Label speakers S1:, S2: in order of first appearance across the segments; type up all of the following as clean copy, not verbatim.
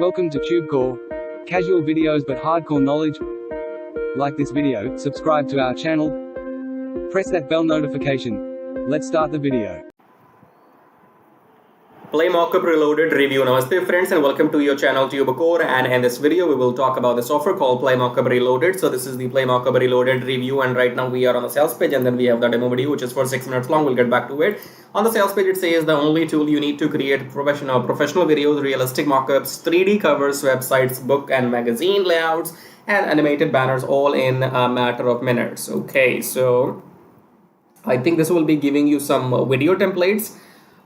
S1: Welcome to TubeCore. Casual videos but hardcore knowledge. Like this video, subscribe to our channel, press that bell notification. Let's start the video.
S2: Play Mockup Reloaded review. Namaste friends and welcome to your channel TubeCore, and in this video we will talk about the software called Play Mockup Reloaded. So this is the Play Mockup Reloaded review, and right now we are on the sales page, and then we have the demo video which is for 6 minutes long. We'll get back to it. On the sales page it says the only tool you need to create professional videos, realistic mockups, 3D covers, websites, book and magazine layouts, and animated banners all in a matter of minutes. Okay, so I think this will be giving you some video templates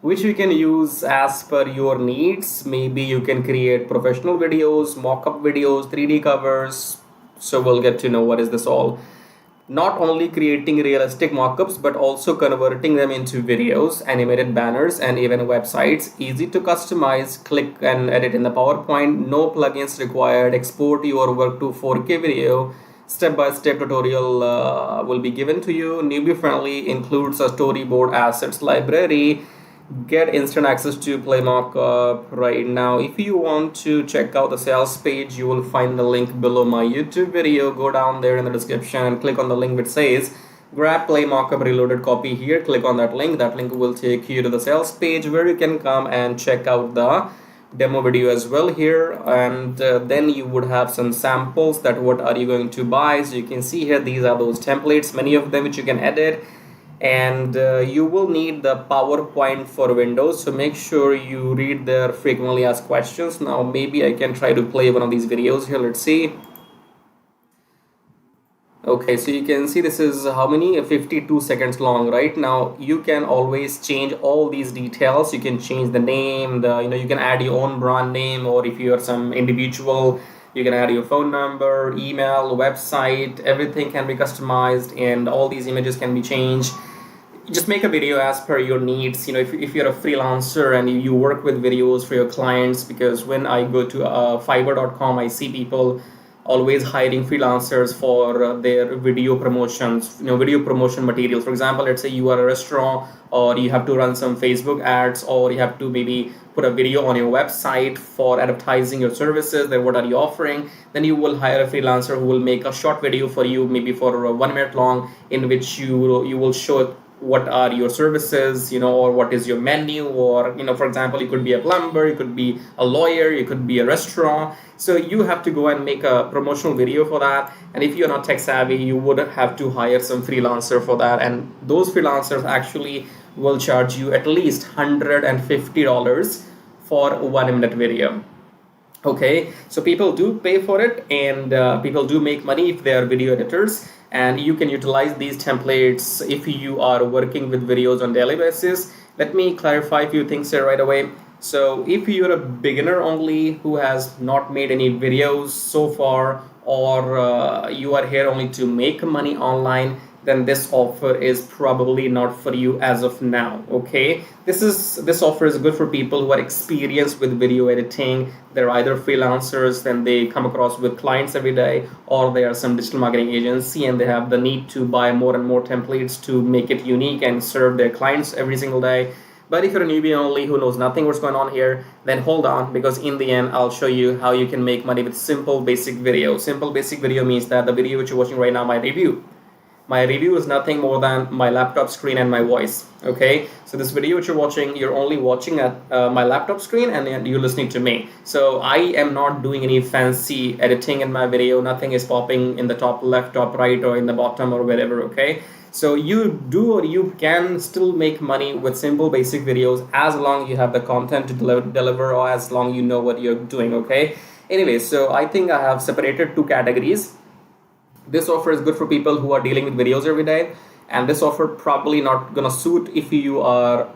S2: which you can use as per your needs. Maybe you can create professional videos, mock-up videos, 3D covers. So we'll get to know what is this all. Not only creating realistic mock-ups, but also converting them into videos, animated banners, and even websites. Easy to customize, click and edit in the PowerPoint. No plugins required. Export your work to 4K video. Step-by-step tutorial will be given to you. Newbie friendly, includes a storyboard assets library. Get instant access to Play Mockup right now. If you want to check out the sales page, you will find the link below my YouTube video. Go down there in the description and click on the link which says grab Play Mockup Reloaded copy here. Click on that link. That link will take you to the sales page where you can come and check out the demo video as well here, and then you would have some samples that what are you going to buy. So you can see here these are those templates, many of them which you can edit. And you will need the PowerPoint for Windows, so make sure you read their frequently asked questions. Now maybe I can try to play one of these videos here. Let's see. Okay, so you can see this is how many, 52 seconds long. Right now you can always change all these details. You can change the name, you can add your own brand name, or if you are some individual, you can add your phone number, email, website. Everything can be customized, and all these images can be changed. Just make a video as per your needs. If you're a freelancer and you work with videos for your clients, because when I go to fiverr.com, I see people always hiring freelancers for their video promotions, video promotion materials. For example, let's say you are a restaurant, or you have to run some Facebook ads, or you have to maybe put a video on your website for advertising your services. Then what are you offering? Then you will hire a freelancer who will make a short video for you, maybe for 1 minute long, in which you will show what are your services, or what is your menu, or for example, you could be a plumber, you could be a lawyer, you could be a restaurant. So you have to go and make a promotional video for that. And if you're not tech savvy, you would have to hire some freelancer for that, and those freelancers actually will charge you at least $150 for 1 minute video. Okay, so people do pay for it, and people do make money if they are video editors, and you can utilize these templates if you are working with videos on daily basis. Let me clarify a few things here right away. So if you're a beginner only who has not made any videos so far, or you are here only to make money online, then this offer is probably not for you as of now. Okay, this offer is good for people who are experienced with video editing. They're either freelancers, then they come across with clients every day, or they are some digital marketing agency and they have the need to buy more and more templates to make it unique and serve their clients every single day. But if you're a newbie only who knows nothing what's going on here, then hold on, because in the end I'll show you how you can make money with simple basic video. Simple basic video means that the video which you're watching right now, my review is nothing more than my laptop screen and my voice. Okay, so this video which you're watching, you're only watching at my laptop screen, and you're listening to me. So I am not doing any fancy editing in my video. Nothing is popping in the top left, top right, or in the bottom, or wherever. Okay, so you can still make money with simple basic videos as long as you have the content to deliver, or as long as you know what you're doing. Okay, anyway, so I think I have separated two categories. This offer is good for people who are dealing with videos every day, and this offer probably not gonna suit if you are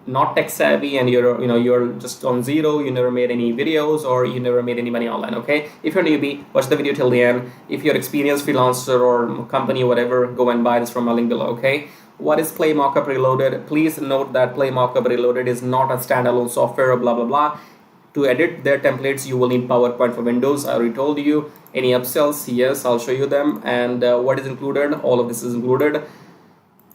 S2: not tech savvy and you're just on zero, you never made any videos, or you never made any money online. Okay, if you're a newbie, watch the video till the end. If you're experienced freelancer or company, whatever, go and buy this from my link below. Okay, what is Play Mockup Reloaded? Please note that Play Mockup Reloaded is not a standalone software or blah blah blah. To edit their templates, you will need PowerPoint for Windows. I already told you. Any upsells? Yes, I'll show you them. And what is included? All of this is included.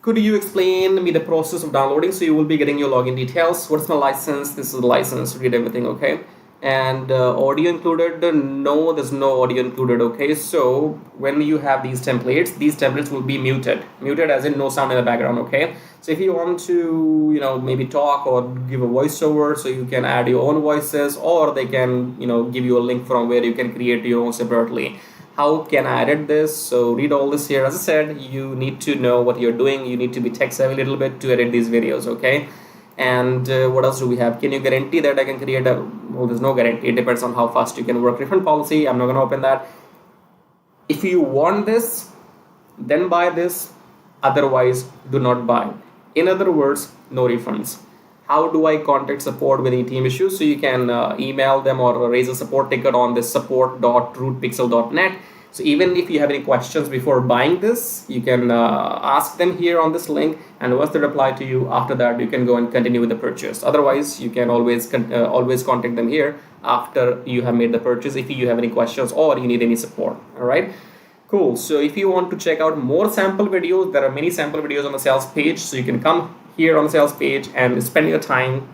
S2: Could you explain me the process of downloading? So you will be getting your login details. What's my license? This is the license. Read everything, okay? And audio included, no, there's no audio included. Okay, so when you have these templates will be muted as in no sound in the background. Okay, so if you want to, maybe talk or give a voiceover, so you can add your own voices, or they can, give you a link from where you can create your own separately. How can I edit this? So read all this here. As I said, you need to know what you're doing. You need to be tech savvy a little bit to edit these videos. Okay. And what else do we have? Can you guarantee that I can create a, well, there's no guarantee. It depends on how fast you can work. Refund policy, I'm not going to open that. If you want this, then buy this. Otherwise, do not buy. In other words, no refunds. How do I contact support with any team issues? So you can email them or raise a support ticket on this support.rootpixel.net. So even if you have any questions before buying this, you can ask them here on this link, and once they reply to you, after that you can go and continue with the purchase. Otherwise, you can always contact them here after you have made the purchase if you have any questions or you need any support. All right, cool. So if you want to check out more sample videos, there are many sample videos on the sales page, so you can come here on the sales page and spend your time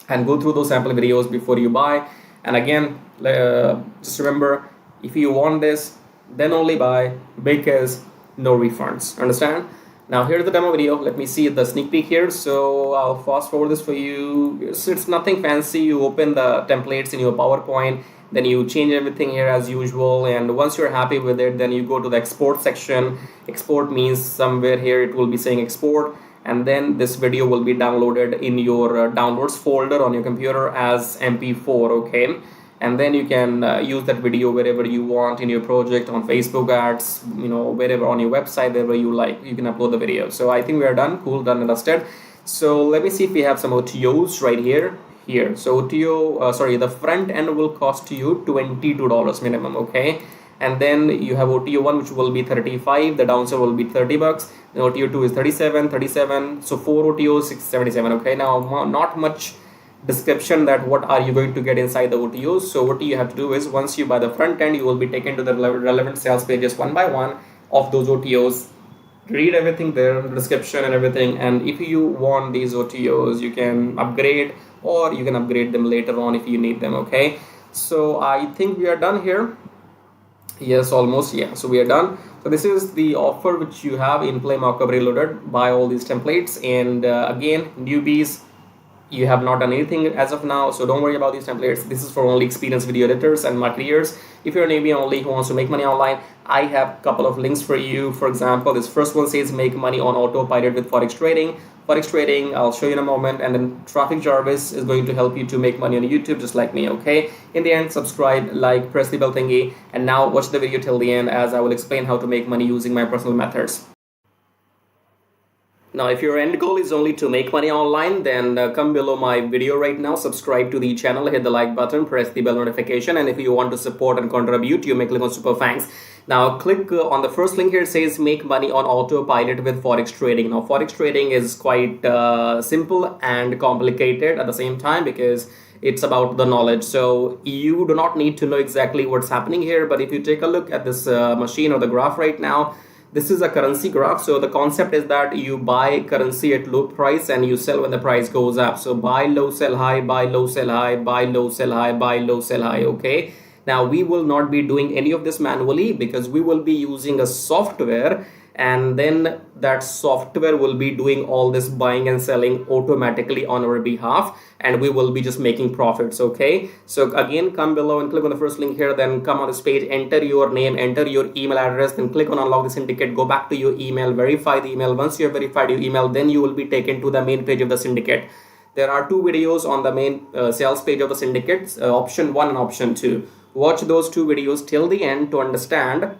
S2: and go through those sample videos before you buy. And again, just remember, if you want this, then only buy, because no refunds. Understand? Now here's the demo video. Let me see the sneak peek here. So I'll fast forward this for you. So it's nothing fancy. You open the templates in your PowerPoint, then you change everything here as usual, and once you're happy with it, then you go to the export section. Export means somewhere here it will be saying export, and then this video will be downloaded in your downloads folder on your computer as MP4. Okay, and then you can use that video wherever you want in your project, on Facebook ads, wherever, on your website, wherever you like, you can upload the video. So I think we are done. Cool, done and dusted. So let me see if we have some OTOs right here. So OTO, the front end will cost you $22 minimum. Okay, and then you have OTO 1, which will be 35. The downsell will be $30. The OTO 2 is 37. So 4 OTOs, 677. Okay, now not much description that what are you going to get inside the OTOs. So what you have to do is, once you buy the front end, you will be taken to the relevant sales pages one by one of those OTOs. Read everything there, the description and everything, and if you want these OTOs, you can upgrade, or you can upgrade them later on if you need them. Okay, so I think we are done here. Yes, almost. Yeah, so we are done. So this is the offer which you have in Play Mockup Reloaded. Buy all these templates, and again, newbies, you have not done anything as of now, so don't worry about these templates. This is for only experienced video editors and marketers. If you're a newbie only who wants to make money online, I have a couple of links for you. For example, this first one says make money on autopilot with forex trading. Forex trading, I'll show you in a moment. And then Traffic Jarvis is going to help you to make money on YouTube just like me. Okay, in the end, subscribe, like, press the bell thingy, and now watch the video till the end, as I will explain how to make money using my personal methods. Now, if your end goal is only to make money online, then come below my video right now, subscribe to the channel, hit the like button, press the bell notification, and if you want to support and contribute, you may click on Super Thanks. Now, click on the first link here. It says make money on autopilot with forex trading. Now, forex trading is quite simple and complicated at the same time, because it's about the knowledge. So you do not need to know exactly what's happening here, but if you take a look at this machine or the graph right now, this is a currency graph. So the concept is that you buy currency at low price and you sell when the price goes up. So buy low, sell high, buy low, sell high, buy low, sell high, buy low, sell high. Okay. Now we will not be doing any of this manually, because we will be using a software, and then that software will be doing all this buying and selling automatically on our behalf, and we will be just making profits. Okay, so again, come below and click on the first link here, then come on this page, enter your name, enter your email address, then click on unlock the syndicate, go back to your email, verify the email. Once you have verified your email, then you will be taken to the main page of the syndicate. There are two videos on the main sales page of the syndicate, option 1 and option 2. Watch those two videos till the end to understand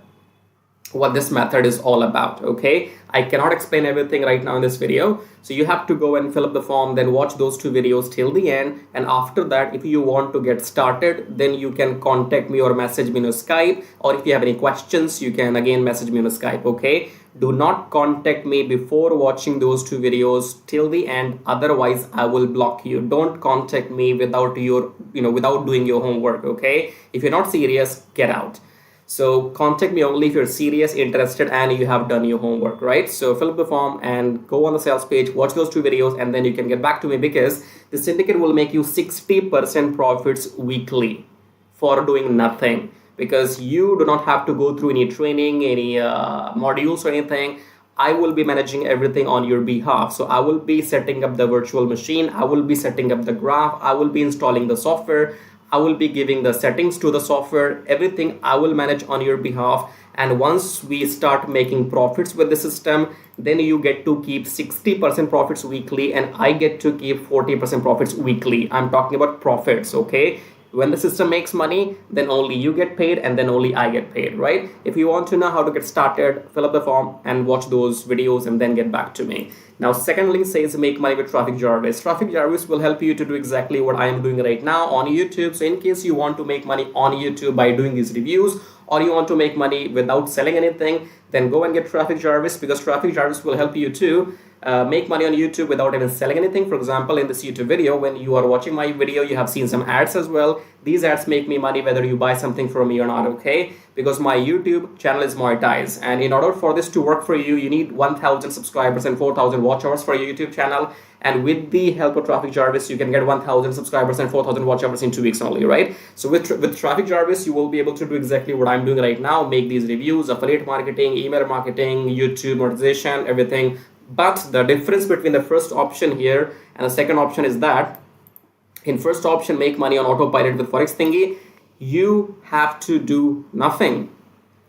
S2: what this method is all about. Okay, I cannot explain everything right now in this video, so you have to go and fill up the form, then watch those two videos till the end, and after that, if you want to get started, then you can contact me or message me on Skype, or if you have any questions, you can again message me on Skype. Okay, do not contact me before watching those two videos till the end, otherwise I will block you. Don't contact me without your without doing your homework. Okay, if you're not serious, get out. So contact me only if you're serious, interested, and you have done your homework, right? So fill up the form and go on the sales page, watch those 2 videos, and then you can get back to me, because the syndicate will make you 60% profits weekly for doing nothing, because you do not have to go through any training, any modules or anything. I will be managing everything on your behalf. So I will be setting up the virtual machine, I will be setting up the graph, I will be installing the software, I will be giving the settings to the software, everything I will manage on your behalf. And once we start making profits with the system, then you get to keep 60% profits weekly, and I get to keep 40% profits weekly. I'm talking about profits, okay? When the system makes money, then only you get paid, and then only I get paid, right? If you want to know how to get started, fill up the form and watch those videos and then get back to me. Now, second link says make money with Traffic Jarvis. Traffic Jarvis will help you to do exactly what I am doing right now on YouTube. So in case you want to make money on YouTube by doing these reviews, or you want to make money without selling anything, then go and get Traffic Jarvis, because Traffic Jarvis will help you to make money on YouTube without even selling anything. For example, in this YouTube video, when you are watching my video, you have seen some ads as well. These ads make me money whether you buy something from me or not, okay? Because my YouTube channel is monetized, and in order for this to work for you, you need 1,000 subscribers and 4,000 watch hours for your YouTube channel. And with the help of Traffic Jarvis, you can get 1,000 subscribers and 4,000 watch hours in 2 weeks only, right? So with Traffic Jarvis, you will be able to do exactly what I'm doing right now, make these reviews, affiliate marketing, email marketing, YouTube monetization, everything. But the difference between the first option here and the second option is that in first option, make money on autopilot with Forex Thingy, you have to do nothing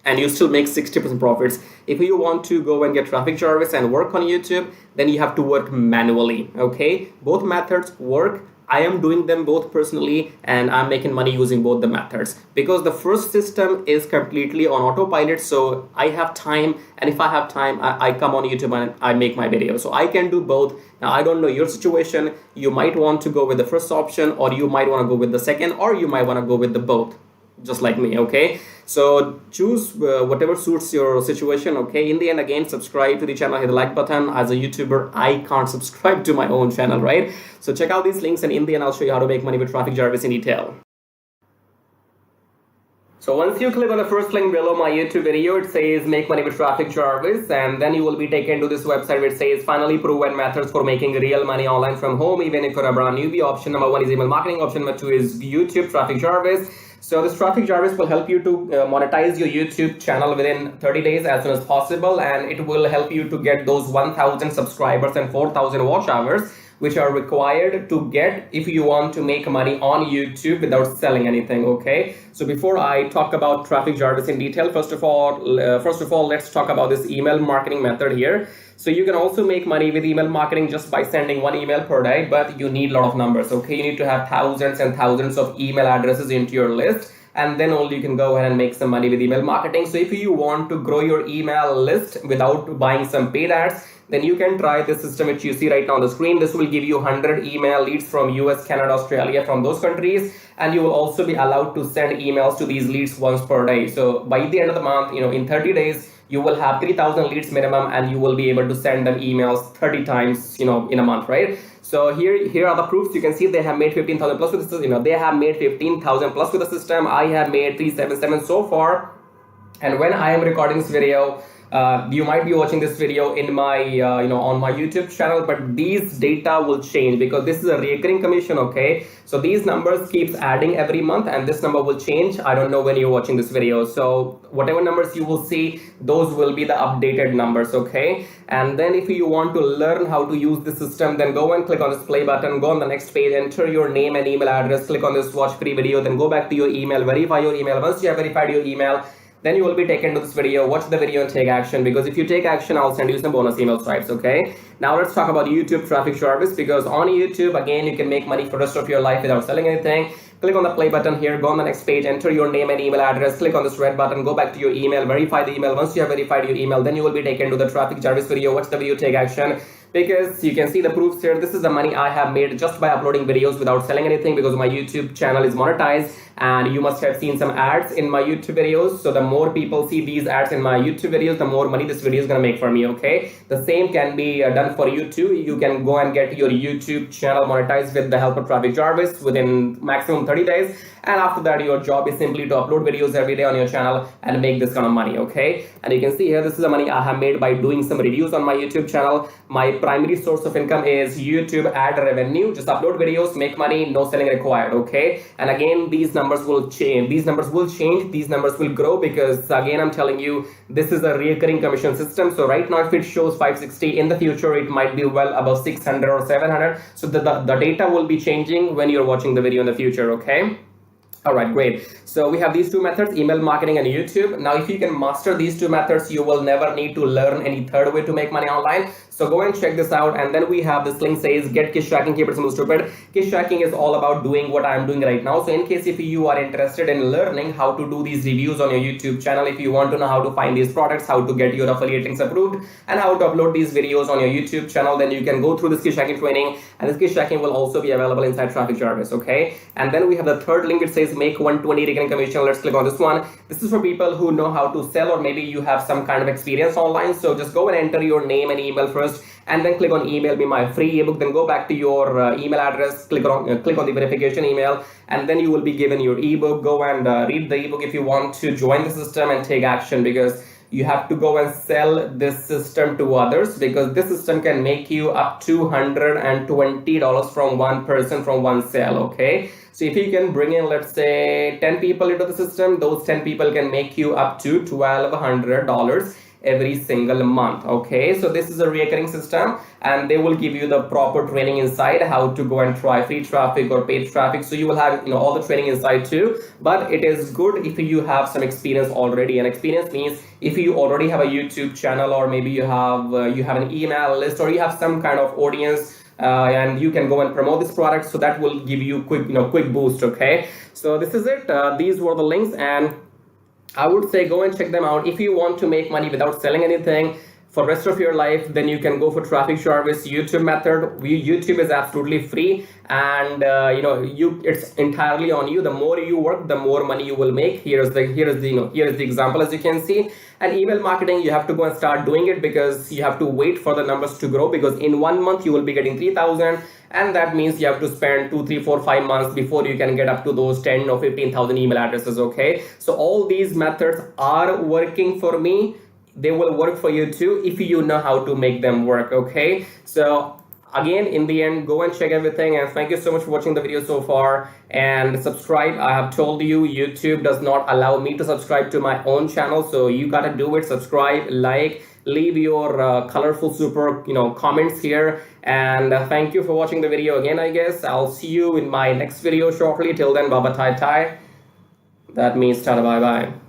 S2: and you still make 60% profits. If you want to go and get Traffic Jarvis and work on YouTube, then you have to work manually, okay? Both methods work. I am doing them both personally, and I'm making money using both the methods, because the first system is completely on autopilot. So I have time, and if I have time, I come on YouTube and I make my video. So I can do both. Now, I don't know your situation. You might want to go with the first option, or you might want to go with the second, or you might want to go with the both, just like me, okay? So choose whatever suits your situation, okay? In the end, again, subscribe to the channel, hit the like button. As a YouTuber, I can't subscribe to my own channel, right? So check out these links, and in the end, I'll show you how to make money with Traffic Jarvis in detail. So once you click on the first link below my YouTube video, it says make money with Traffic Jarvis, and then you will be taken to this website which says finally proven methods for making real money online from home, even if you're a brand newbie. Option number 1 is email marketing. Option number 2 is YouTube Traffic Jarvis. So this Traffic Jarvis will help you to monetize your YouTube channel within 30 days as soon as possible, and it will help you to get those 1,000 subscribers and 4,000 watch hours, which are required to get if you want to make money on YouTube without selling anything, okay? So before I talk about Traffic Jarvis in detail, first of all, let's talk about this email marketing method here. So you can also make money with email marketing just by sending 1 email per day, but you need a lot of numbers, okay? You need to have thousands and thousands of email addresses into your list, and then only you can go ahead and make some money with email marketing. So if you want to grow your email list without buying some paid ads, then you can try this system which you see right now on the screen. This will give you 100 email leads from US, Canada, Australia, from those countries, and you will also be allowed to send emails to these leads once per day. So by the end of the month, in 30 days, you will have 3,000 leads minimum, and you will be able to send them emails 30 times, in a month, right? So here are the proofs. You can see they have made 15,000 plus with the system. They have made 15,000 plus with the system. I have made 377 so far, and when I am recording this video, you might be watching this video in my on my YouTube channel, but these data will change because this is a recurring commission, okay? So these numbers keeps adding every month, and this number will change. I don't know when you're watching this video, so whatever numbers you will see, those will be the updated numbers, okay? And then if you want to learn how to use the system, then go and click on this play button, go on the next page, enter your name and email address, click on this watch free video, then go back to your email, verify your email. Once you have verified your email, then you will be taken to this video. Watch the video and take action, because if you take action, I'll send you some bonus email stripes, okay? Now let's talk about YouTube Traffic Jarvis, because on YouTube, again, you can make money for the rest of your life without selling anything. Click on the play button here, go on the next page, enter your name and email address, click on this red button, go back to your email, verify the email. Once you have verified your email, then you will be taken to the Traffic Jarvis video. Watch the video, take action, because you can see the proofs here. This is the money I have made just by uploading videos without selling anything, because my YouTube channel is monetized, and you must have seen some ads in my YouTube videos. So the more people see these ads in my YouTube videos, the more money this video is gonna make for me. Okay, the same can be done for you too. You can go and get your YouTube channel monetized with the help of Traffic Jarvis within maximum 30 days, and after that your job is simply to upload videos every day on your channel and make this kind of money. Okay, and you can see here, this is the money I have made by doing some reviews on my YouTube channel. My primary source of income is YouTube ad revenue. Just upload videos, make money, no selling required. Okay, and again, these numbers will change. These numbers will grow, because again, I'm telling you, this is a recurring commission system. So right now, if it shows 560, in the future it might be well above 600 or 700. So the data will be changing when you're watching the video in the future. Okay. All right, great. So we have these two methods, email marketing and YouTube. Now, if you can master these two methods, you will never need to learn any third way to make money online. So go and check this out. And then we have this link says, get Kiss Tracking, keep it simple, stupid. Kiss Tracking is all about doing what I'm doing right now. So in case if you are interested in learning how to do these reviews on your YouTube channel, if you want to know how to find these products, how to get your affiliate links approved, and how to upload these videos on your YouTube channel, then you can go through this Kiss Tracking training. And this Kiss Tracking will also be available inside Traffic Jarvis. Okay. And then we have the third link. It says make 120 recurring commission. Let's click on this one. This is for people who know how to sell, or maybe you have some kind of experience online. So just go and enter your name and email first, and then click on email me my free ebook. Then go back to your email address, click on the verification email, and then you will be given your ebook. Go and read the ebook if you want to join the system and take action, because you have to go and sell this system to others, because this system can make you up to $120 from one person, from one sale. Okay, so if you can bring in, let's say 10 people into the system, those 10 people can make you up to $1,200 every single month. Okay, so this is a recurring system, and they will give you the proper training inside how to go and try free traffic or paid traffic. So you will have all the training inside too. But it is good if you have some experience already, and experience means if you already have a YouTube channel, or maybe you have an email list, or you have some kind of audience, and you can go and promote this product. So that will give you quick boost. Okay, so this is it. These were the links, and I would say go and check them out. If you want to make money without selling anything for rest of your life, then you can go for Traffic Jarvis YouTube method. YouTube is absolutely free, and it's entirely on you. The more you work, the more money you will make. Here is the example, as you can see. And email marketing, you have to go and start doing it, because you have to wait for the numbers to grow, because in 1 month you will be getting 3,000, and that means you have to spend 2, 3, 4, 5 months before you can get up to those 10 or 15,000 email addresses. Okay, so all these methods are working for me. They will work for you too if you know how to make them work. Okay, so again, in the end, go and check everything, and thank you so much for watching the video so far, and subscribe. I have told you, YouTube does not allow me to subscribe to my own channel, so you gotta do it. Subscribe, like, leave your colorful super comments here, and thank you for watching the video again. I guess I'll see you in my next video shortly. Till then, baba tai tai. That means tada, bye bye.